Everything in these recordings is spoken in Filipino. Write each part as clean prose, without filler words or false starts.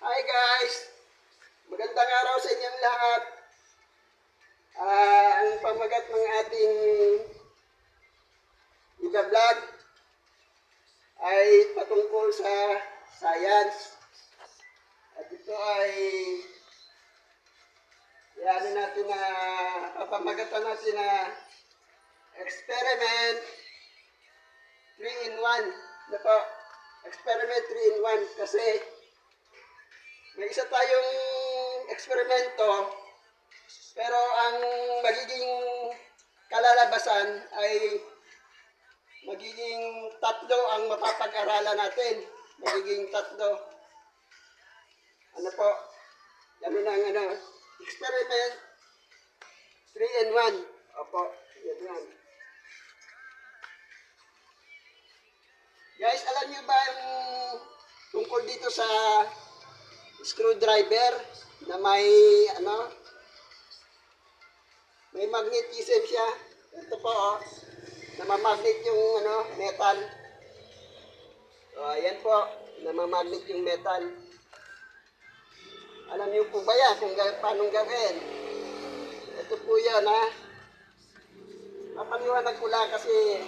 Hi guys! Magandang araw sa inyong lahat. Ang pamagat ng ating i-vlog ay patungkol sa science. At ito ay natin na papamagatan natin na experiment 3-in-1. Ano po? Experiment 3-in-1 kasi may isa tayong eksperimento, pero ang magiging kalalabasan ay magiging tatlo ang mapapag-aralan natin. Magiging tatlo. Ano po? Yan ang experiment 3-in-1. Opo, yan. Guys, alam niyo ba yung tungkol dito sa screwdriver na may may magnetism siya. Ito po namamagnet yung metal. Ayan po, namamagnet yung metal. Alam niyo po ba yan kung paano gawin? Ito po yan Mapaliwanag ko lang kasi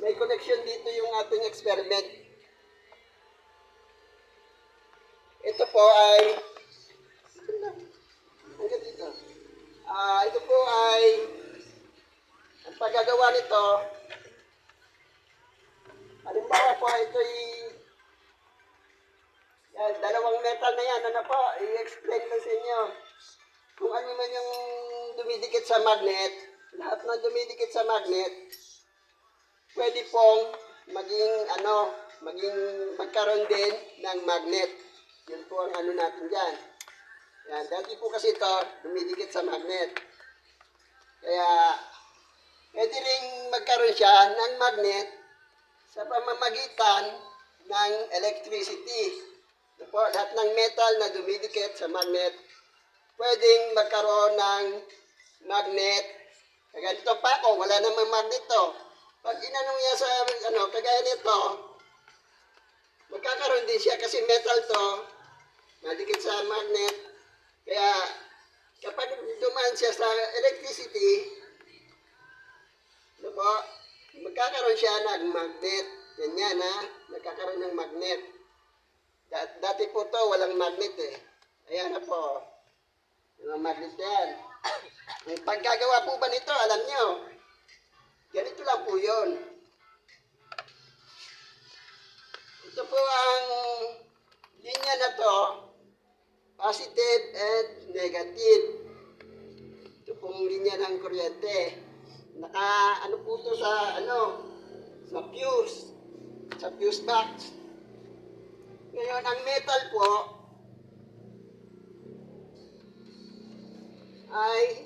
may connection dito yung ating experiment. Ito po ay ito po ay ang paggagawa nito. Halimbawa po ito yan, dalawang metal na yan. Ano po, i-explain ko sa inyo. Kung ano man yung dumidikit sa magnet, lahat ng dumidikit sa magnet, pwede pong maging magkaroon din ng magnet. Yun po ang natin dyan. Yan, dati po kasi ito, dumidikit sa magnet. Kaya, pwede rin magkaroon siya ng magnet sa pamamagitan ng electricity. Ito po, lahat ng metal na dumidikit sa magnet, pwedeng magkaroon ng magnet. Ganito pa ako, wala namang magnet to. Pag inanong niya sa, kagaya nito, magkakaroon din siya kasi metal to, madikit sa magnet. Kaya, kapag dumaan siya sa electricity, magkakaroon siya ng magnet. Ganyan nagkakaroon ng magnet. Dati po to walang magnet Ayan na po. Yung magnet yan. Ang paggagawa po ba nito, alam nyo? Ganito lang po yun. Ito po ang linya na to, positive and negative. Ito pong linya ng kuryente. Naka po to sa sa fuse box. Ngayon ang metal po ay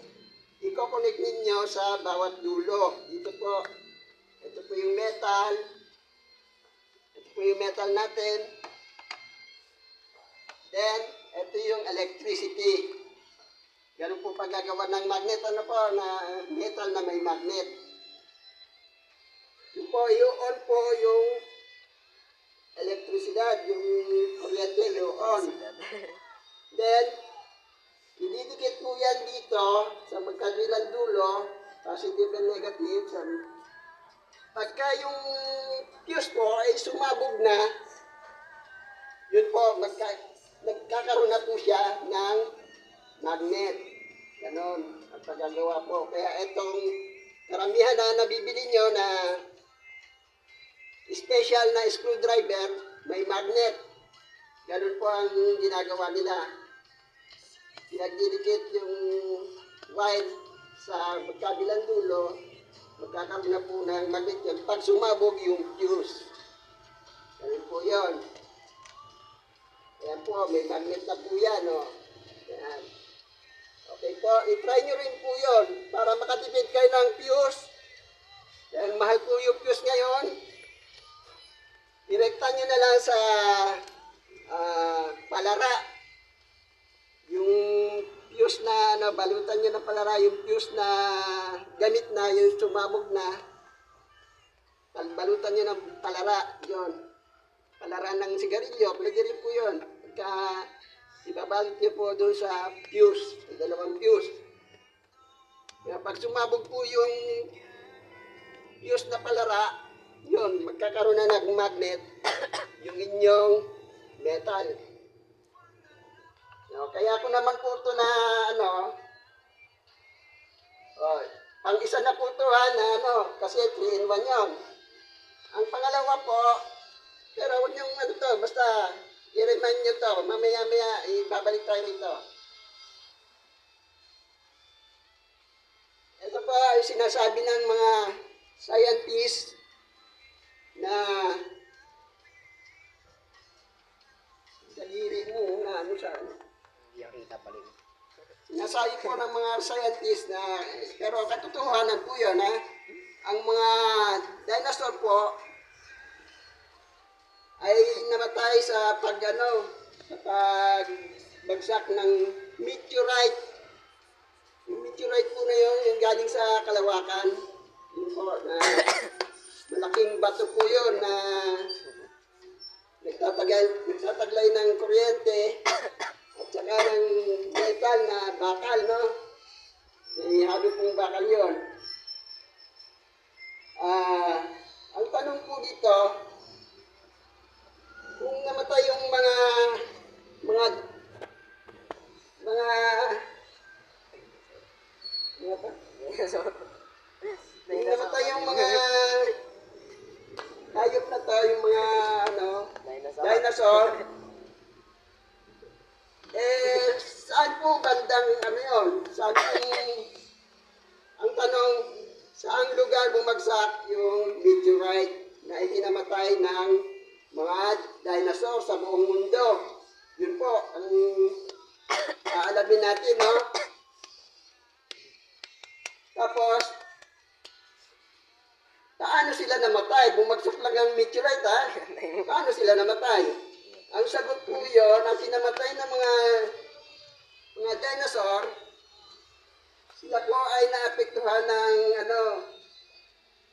i-connect ninyo sa bawat dulo. Ito po yung metal. Ito po yung metal natin. Then, ito yung electricity. Ganun po paggagawa ng magnet. Na metal na may magnet. Yung on po yung elektrisidad, yung kuryente, on. Then, ididikit po yan dito sa magkabilang dulo, positive and negative. Pagka yung fuse po ay sumabog na, yun po, nagkakaroon na po siya ng magnet. Ganon ang paggagawa po. Kaya itong karamihan na nabibili nyo na special na screwdriver, may magnet. Ganon po ang ginagawa nila. Pinagdidikit yung wire sa magkabilang dulo, magkakaroon na po ng magnet yun. Pag sumabog yung fuse. Ganon po yun. Ayan po, may magnet na po yan. Ayan. Okay po, i-try nyo rin po yun para makatipid kayo ng fuse. Dahil mahal po yung fuse ngayon. Direkta nyo na lang sa palara. Yung fuse na balutan nyo ng palara, yung fuse na gamit na, yung sumabog na, balutan nyo ng palara, yun. palaran ng sigarilyo, pwede rin po yun. Pagka ibabalot niyo po doon sa fuse, sa dalawang fuse. Kaya pag sumabog po yung fuse na palara, yun, magkakaroon na ng magnet yung inyong metal. No, kaya ko naman po ito na ano, oh, ang isa na po ito ha, na ano, kasi 3 in 1 yun. Ang pangalawa po, pero huwag niyong ano to, basta i-remind niyo to, mamaya-maya ibabalik tayo rito. Ito po ay sinasabi ng mga scientists na daliri mo na ano sa ano. Sinasabi po ng mga scientists na, pero katotohanan po yun ha, ang mga dinosaur po ay namatay sa sa pagbagsak ng meteorite. Yung meteorite po na yun, yung galing sa kalawakan. Yun po, na malaking bato po yun na nagtataglay ng kuryente at saka ng metal na bakal, no? May halo pong bakal yun. Ang tanong po dito, kung namatay yung mga kung namatay yung mga hayop na to, yung mga dinosaur, saan po bandang yun? Saan ang tanong, saang lugar bumagsak yung meteorite na ikinamatay ng mga dinosaur sa buong mundo? Yun po, ang aalamin natin, no? Tapos, paano sila namatay? Bumagsak lang ang meteorite, ha? Paano sila namatay? Ang sagot po yun, ang pinamatay ng mga dinosaur, sila po ay naapektuhan ng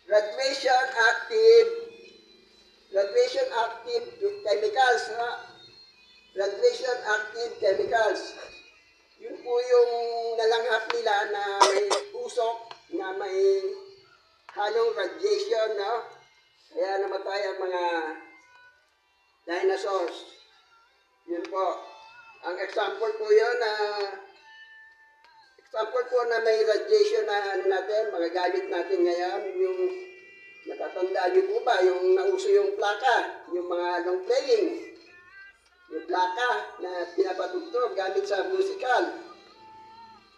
radiation active chemicals, ha? Radiation active chemicals. Yun po yung nalanghap nila na may usok, na may halong radiation, no? Kaya namatay ang mga dinosaurs. Yun po. Ang example po yun na may radiation na natin, magagamit natin ngayon, yung natatandaan niyo po ba, yung nauso yung plaka, yung mga long playing. Yung plaka na pinapatugtog gamit sa musical.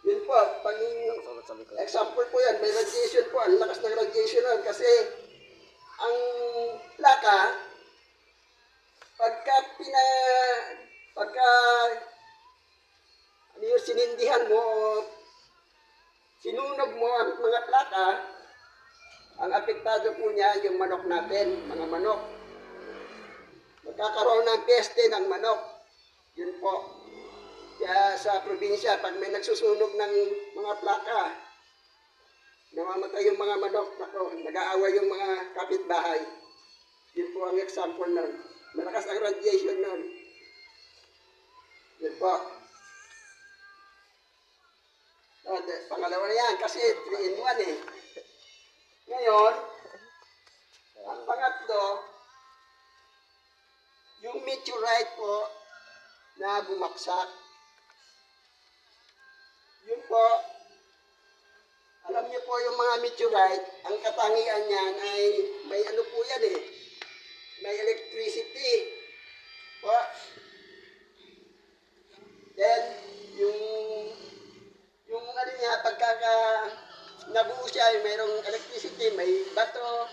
Yun po, pag example po yan, may radiation po, ang lakas ng radiation nun, kasi ang plaka, pagka sinindihan mo, sinunog mo ang mga plaka, ang apektado po niya yung manok natin, mga manok. Magkakaroon ng peste ng manok. Yun po. Kaya sa probinsya, pag may nagsusunog ng mga plaka, namamatay yung mga manok, nag-aaway yung mga kapitbahay. Yun po ang example nun. Malakas ang radiation nun. Yun po. Pangalawa na yan, kasi 3 in 1 eh. Ngayon, ang pangatlo, yung meteorite po na bumaksak. Yun po, alam niyo po yung mga meteorite, ang katangian niyan ay may ano po yan eh, may electricity. Po. Then, yung ano niya, nabuo siya, mayroong electricity, may bato,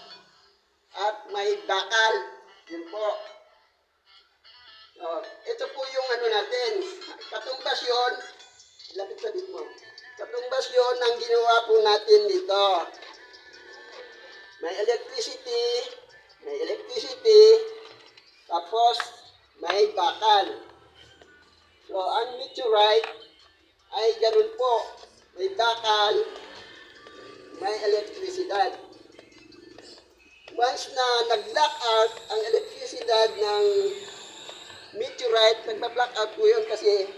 at may bakal. Yun po. Ito po yung ano natin, katumbas yun, lapit sa dito mo. Katumbas yun ang ginawa po natin dito. May electricity, tapos may bakal. So, ang meteorite ay ganun po. May bakal, may elektrisidad. Once na nag-black out ang electricity, elektrisidad ng meteorite, nagpa-blackout po yun kasi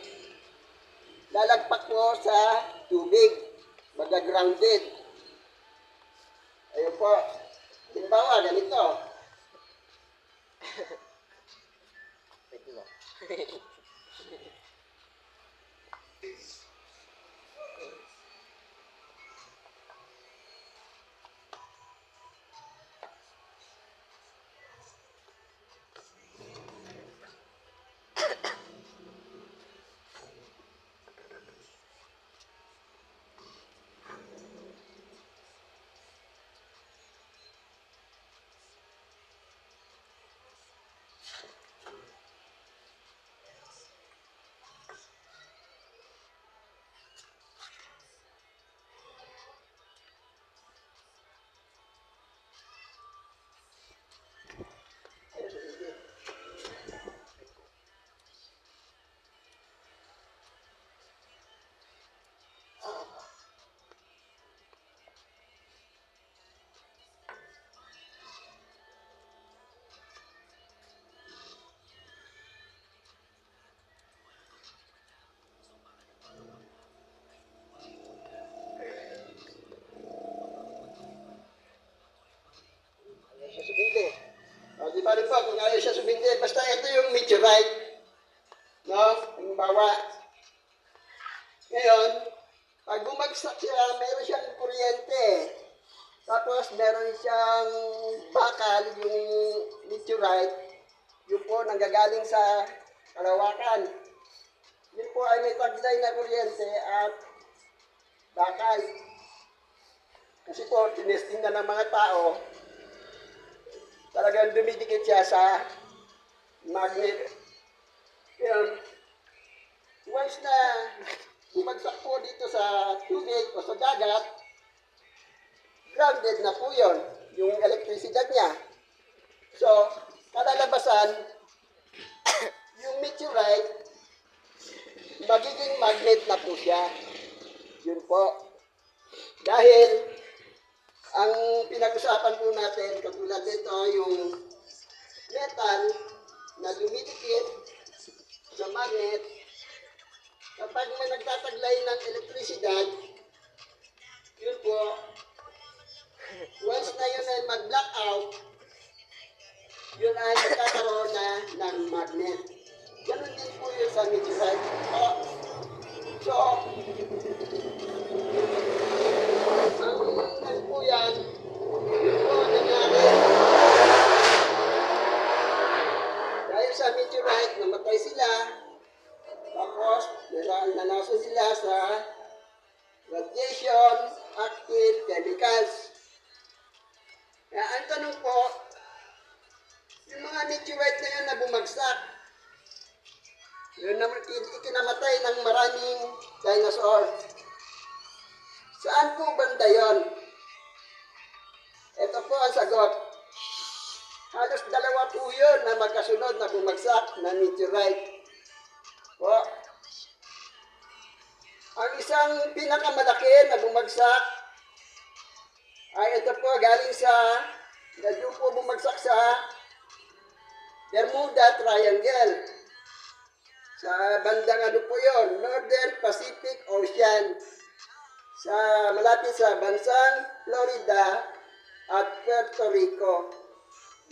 lalagpak po sa tubig, maga-grounded. Ayun po. Halimbawa, ganito. Pwede ba? Ayaw siya sumindi. O, di ba rin po, kung ayaw siya sumindi, basta ito yung meteorite. No? Halimbawa. Ngayon, pag bumagsak siya, meron siyang kuryente. Tapos, meron siyang bakal, yung meteorite. Yun po, nanggagaling sa kalawakan. Yun po ay may taglay na kuryente at bakal. Kasi po, tinesting na ng mga tao, talagang dumidikit siya sa magnet. Ngayon, once na bumagsak po dito sa tubig o sa dagat, grounded na po yun, yung elektrisidad niya. So, kalalabasan, yung meteorite, magiging magnet na po siya. Yun po. Dahil, ang pinag-usapan po natin, katulad nito, yung metal na dumidikit sa magnet, kapag may nagtataglay ng elektrisidad, yun po, once na yun ay mag-blackout, yun ay magkakaroon na ng magnet. Ganun din po yun sa meteorite. So, ang po yan, yun po nangyari. Dahil sa meteorite, namatay sila. Tapos, nanasan sila sa radiation active chemicals. Kaya ang tanong po, yung mga meteorite na yun na bumagsak, yun naman ikinamatay ng maraming dinosaur. Saan po banda yun? Ito po ang sagot. Halos dalawa po yun na magkasunod na bumagsak na meteorite. Po. Ang isang pinakamalaki na bumagsak ay ito po galing sa, medyo po bumagsak sa Bermuda Triangle. Sa bandang ano po yun, Northern Pacific Ocean. Malapit sa bansang Florida at Puerto Rico.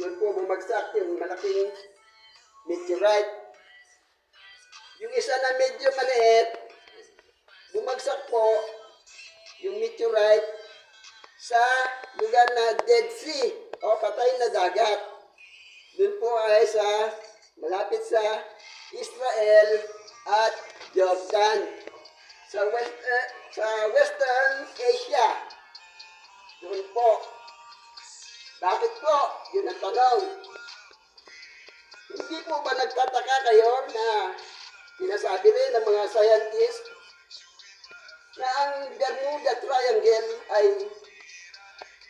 Doon po bumagsak yung malaking meteorite. Yung isa na medyo maliit, bumagsak po yung meteorite sa lugar na Dead Sea o patay na dagat. Doon po ay malapit sa Israel at Jordan. Sa Western Asia. Doon po. Bakit po? Yun ang tanong. Hindi po ba nagtataka kayo na sinasabi rin ng mga scientists na ang Bermuda Triangle ay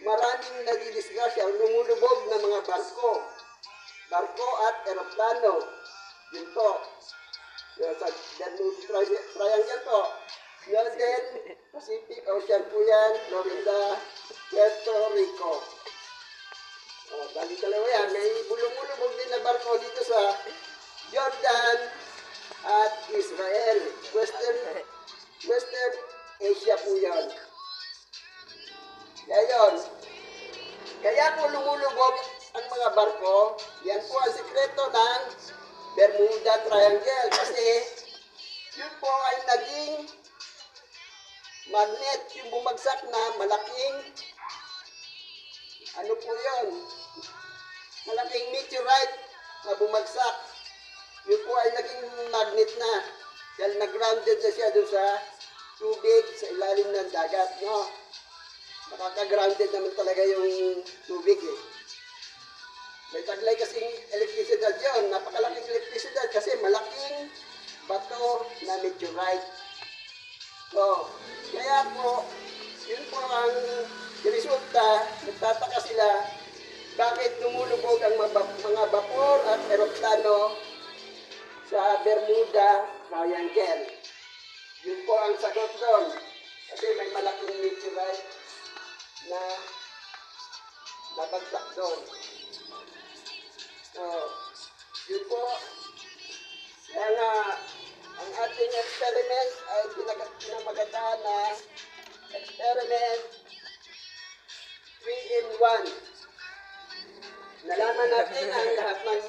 maraming nadidisgrasya o lumulubog ng mga barko at eroplano. Yun po. Yun, sa Bermuda Triangle po. Northern Pacific Ocean po yan, Florida, Puerto Rico. Oh, bali dalawa yan. May bulong-bulubog din na barko dito sa Jordan at Israel. Western Asia po yan. Ngayon, kaya po lumulubog ang mga barko, yan po ang sikreto ng Bermuda Triangle. Kasi yun po ay naging magnet, yung bumagsak na malaking, ano po yun? Malaking meteorite na bumagsak. Yun po ay naging magnet na. Dahil nag-grounded na siya doon sa tubig, sa ilalim ng dagat, no? Nakaka-grounded naman talaga yung tubig, eh. May taglay kasing elektrisidad yun. Napakalaking elektrisidad kasi malaking bato na meteorite. So, kaya po, yun po ang resulta, nagtataka sila bakit lumulubog ang mga vapor at eroplano sa Bermuda Triangle. Yun po ang sagot doon. Kasi may malaking meteorite na nabagsak doon. So, yun po. Kaya nga, ang ating experiment ay pinamagatan na experiment 3-in-1. Nalaman natin ang lahat ng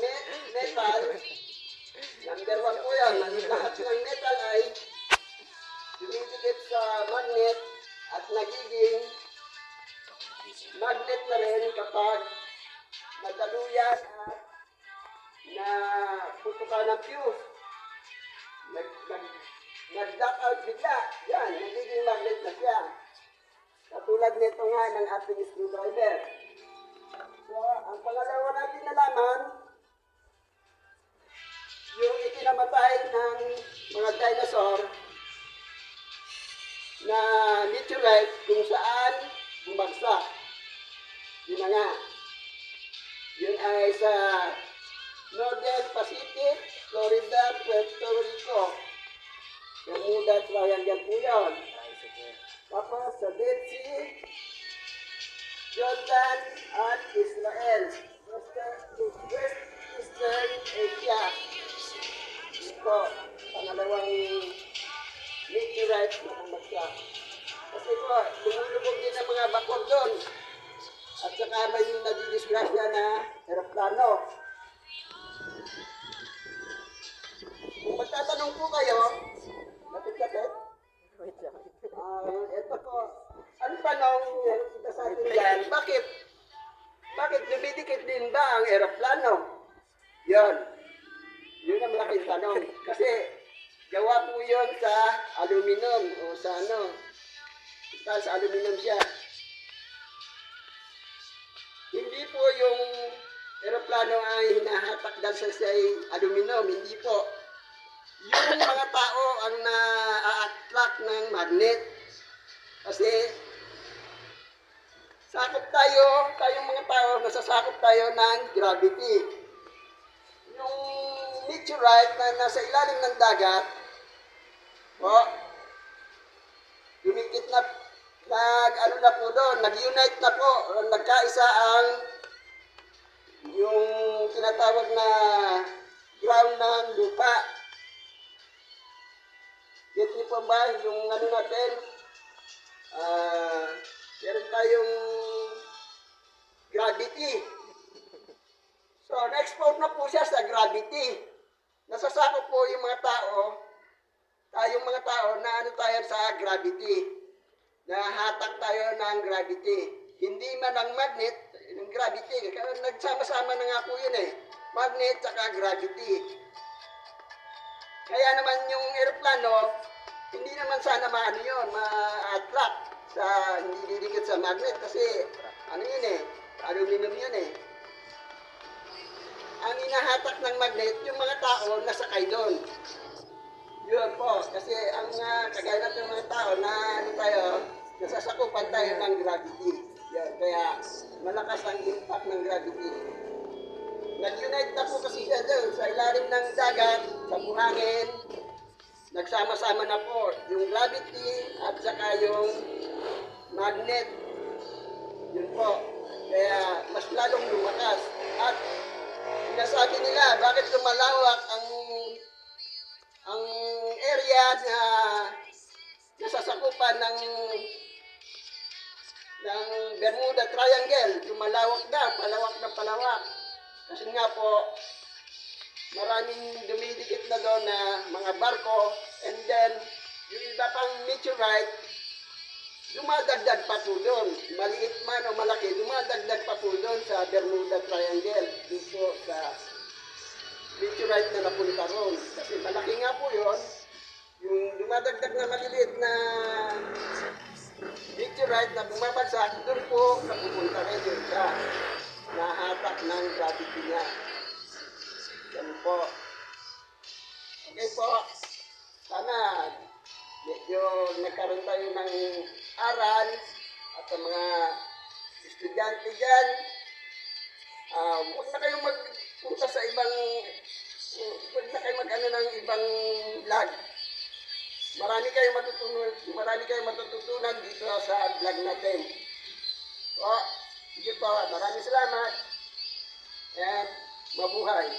metal. Number 1 po yan. Ang lahat ng metal ay dumidikit sa magnet at nagiging magnet na rin kapag nadaluyan at na putukan ng fuse. Nag-duck out bigla. Yan, nagiging magnet na siya. Katulad nito nga ng ating screwdriver. So, ang pangalawa natin nalaman, yung ikinamatay ng mga dinosaur na meteorite kung saan bumagsak. Yun na nga. Yun ay sa Northern Pacific, Florida, Puerto Rico. Bermuda Triangle po yun. Tapos sa Dead Sea, Jordan at Israel. Western Asia. Yun po, pangalawang meteorite na bumagsak. Kasi po, lumulubog din ang mga bakor doon. At saka may nadidisgrasya na aeroplano. Kung magtatanong po kayo, lapit-lapit? Wait lang. Ito po, ang tanong kita sa atin dyan, bakit dumidikit din ba ang aeroplano? Yun ang malaking tanong. Kasi gawa po yun sa aluminum o sa ano, sa aluminum siya. Hindi po yung aeroplano ay hinahatak dahil sa aluminum, hindi po. Yung mga tao ang na-attract ng magnet. Kasi tayong mga tao, nasasakop tayo ng gravity. Yung meteorite na nasa ilalim ng dagat, dumikit na, nag-unite na po, nagkaisa ang yung tinatawag na ground ng lupa. Get niyo po ba yung ano natin? Meron tayong gravity. So, na-export na po siya sa gravity. Nasasakop po yung mga tao, tayong mga tao na ano tayo sa gravity. Nahatak tayo ng gravity. Hindi man ang magnet, ng gravity. Nagsama-sama na nga po yun eh. Magnet saka gravity. Kaya naman yung aeroplano, hindi naman sana ma-attract sa hindi didikit sa magnet kasi ano yun eh, aluminum yun eh. Ang inahatak ng magnet, yung mga tao nasakay doon. Yun po, kasi ang kagaya natin mga tao na nasasakupan tayo ng gravity. Yun, kaya malakas ang impact ng gravity. Nag-unite na po kasi siya doon sa ilalim ng dagat, sa buhangin. Nagsama-sama na po yung gravity at saka yung magnet. Yun po. Kaya mas lalong lumakas. At sinasabi nila, bakit lumalawak ang area na nasasakupan ng Bermuda Triangle. Lumalawak na, palawak na palawak. Kasi nga po, maraming dumidikit na doon na mga barko, and then yung iba pang meteorite, dumadagdag pa po doon. Maliit man o malaki, dumadagdag pa po doon sa Bermuda Triangle. Dito sa meteorite na napunta roon. Kasi malaki nga po yun. Yung dumadagdag na maliliit na meteorite na bumabagsak, doon po napupunta rin yun sa nahatak ng gravity niya. Yan po. Okay po. Sana medyo nagkaroon tayo ng aral at sa mga estudyante dyan. Huwag na kayong magpunta sa ibang, huwag na kayong mag-ano ng ibang vlog. Marami kayong matututunan dito sa vlog natin. Po, sige po, maraming salamat. And mabuhay.